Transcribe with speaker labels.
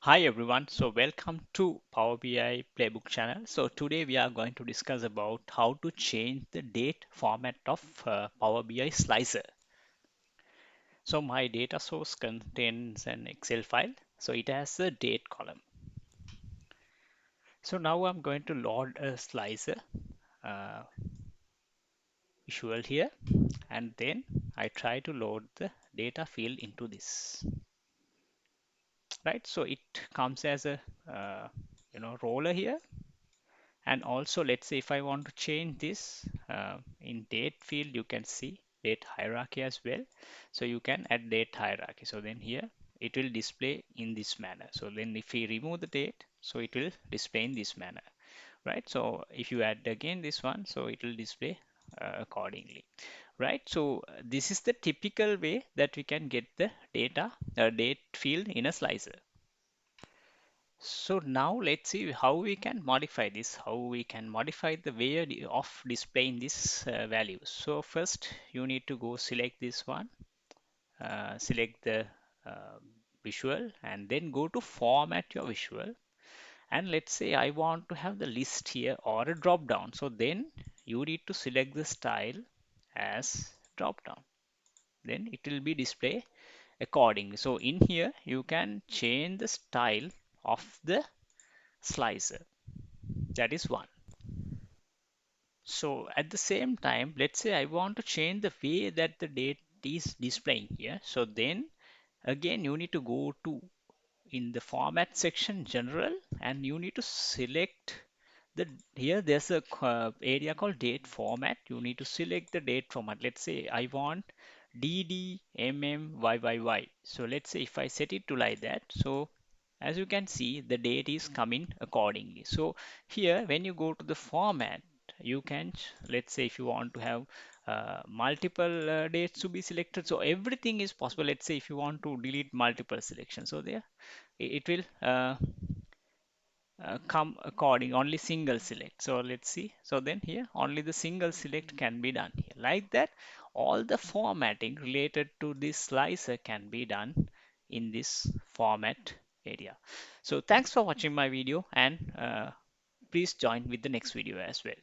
Speaker 1: Hi everyone, so welcome to Power BI Playbook channel. So today we are going to discuss about how to change the date format of Power BI slicer. So my data source contains an Excel file, so it has a date column. So now I'm going to load a slicer uh, visual here, and then I try to load the data field into this, right? So it comes as a roller here. And also, let's say if I want to change this in date field, you can see date hierarchy as well. So you can add date hierarchy. So then here it will display in this manner. So then if we remove the date, so it will display in this manner, right? So if you add again this one, so it will display accordingly, right? So this is the typical way that we can get the data date field in a slicer. So now let's see how we can modify this, how we can modify the way of displaying this values. So first you need to go select this one, select the uh, visual and then go to format your visual. And let's say I want to have the list here or a drop down. So then you need to select the style as drop down. Then it will be display accordingly. So in here you can change the style of the slicer. That is one. So at the same time, let's say I want to change the way that the date is displaying here. So then again, you need to go to in the format section general and you need to select the here there's a area called date format. You need to select the date format. Let's say I want dd-mm-yyyy. So let's say if I set it to like that, so as you can see the date is coming accordingly. So here when you go to the format, you can let's say if you want to have multiple dates to be selected, so everything is possible. Let's say if you want to delete multiple selections, so there it will come according only single select. So let's see, so then here only the single select can be done here. Like that, all the formatting related to this slicer can be done in this format area. So thanks for watching my video, and please join with the next video as well.